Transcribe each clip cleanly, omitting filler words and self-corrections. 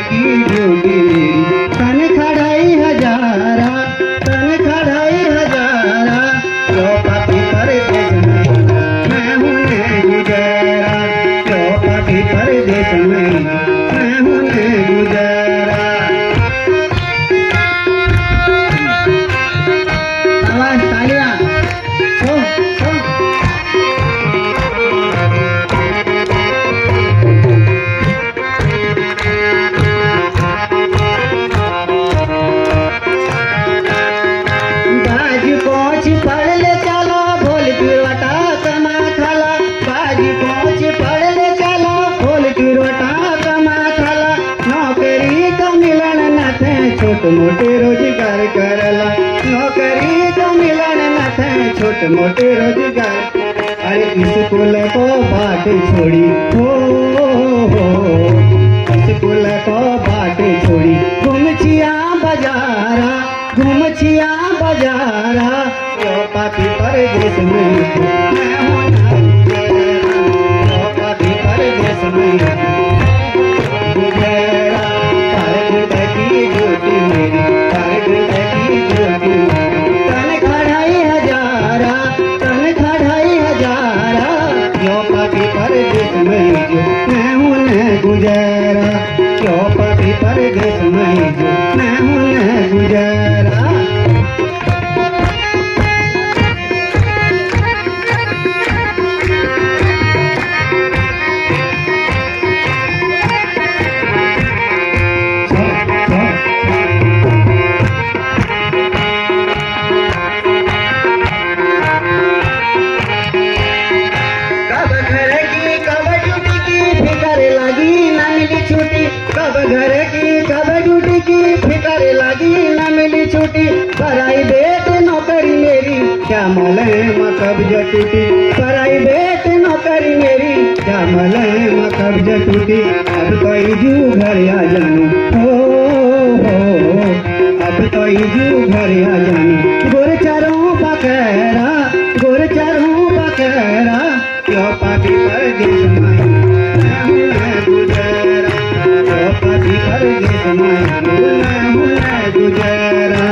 की ड्यूटी मेरी तन खड़ाई हजारा जो पापी परदेश में मैं हूँ गुजारा जो पापी परदेश में मैं हूँ गुजारा। आवाज तालियां छोट मोटे रोजगार करला नौकरी तो मिलन न थे छोट मोटे रोजगार। अरे स्कूल को बाट छोड़ी हो स्कूल को बाट छोड़ी घूमछिया बाजारा जो पापी परदेश में मैं हूँ जो पापी परदेश में गुजारा क्यों पापी परदेश में जो मैं हूँ गुजारा। घर की कब ड्यूटी की फिकर लगी न मिली छुट्टी प्राइवेट नौकरी मेरी क्या मलहम कब्ज टूटी प्राइवेट नौकरी मेरी क्या मलहम कब्ज टूटी। अब तो जू घर आ जानू हो अब तो जू घर आ जानू गुरचरों बकरा क्यों पापी परदेश में गुजारा।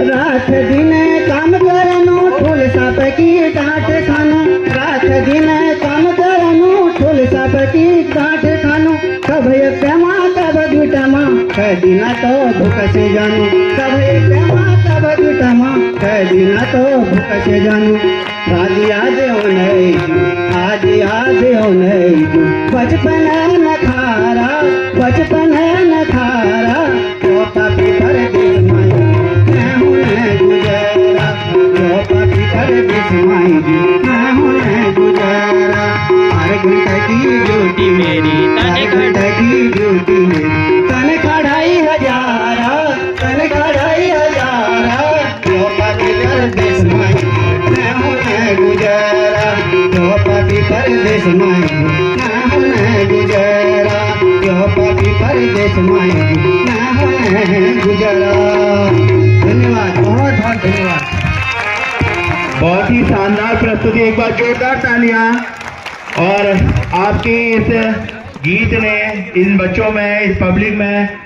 रात दिन काम करनो ठोल साप की डांट खानो रात दिन काम करनो ठोल साप की डांट खानो कब एक माँ कब दूटा माँ कदिना तो भूख से जानू कब एक माँ कब दूटा माँ कदिना तो भूख से जानू। आज हो नहीं बचपन न खारा जो पापी परदेश में मैं हूँ गुजारा जो पापी परदेश में मैं हूँ गुजारा। 4 घंटे की ड्यूटी मेरी 4 घंटे की ड्यूटी मेरी तन खड़ाई हजारा जो पापी परदेश में मैं हूँ गुजारा जो पापी परदेश में मैं हूँ गुजारा जो पापी परदेश में मैं हूँ गुजारा। धन्यवाद बहुत धन्यवाद। बहुत ही शानदार प्रस्तुति, एक बार जोरदार तालियां। और आपके इस गीत ने इन बच्चों में इस पब्लिक में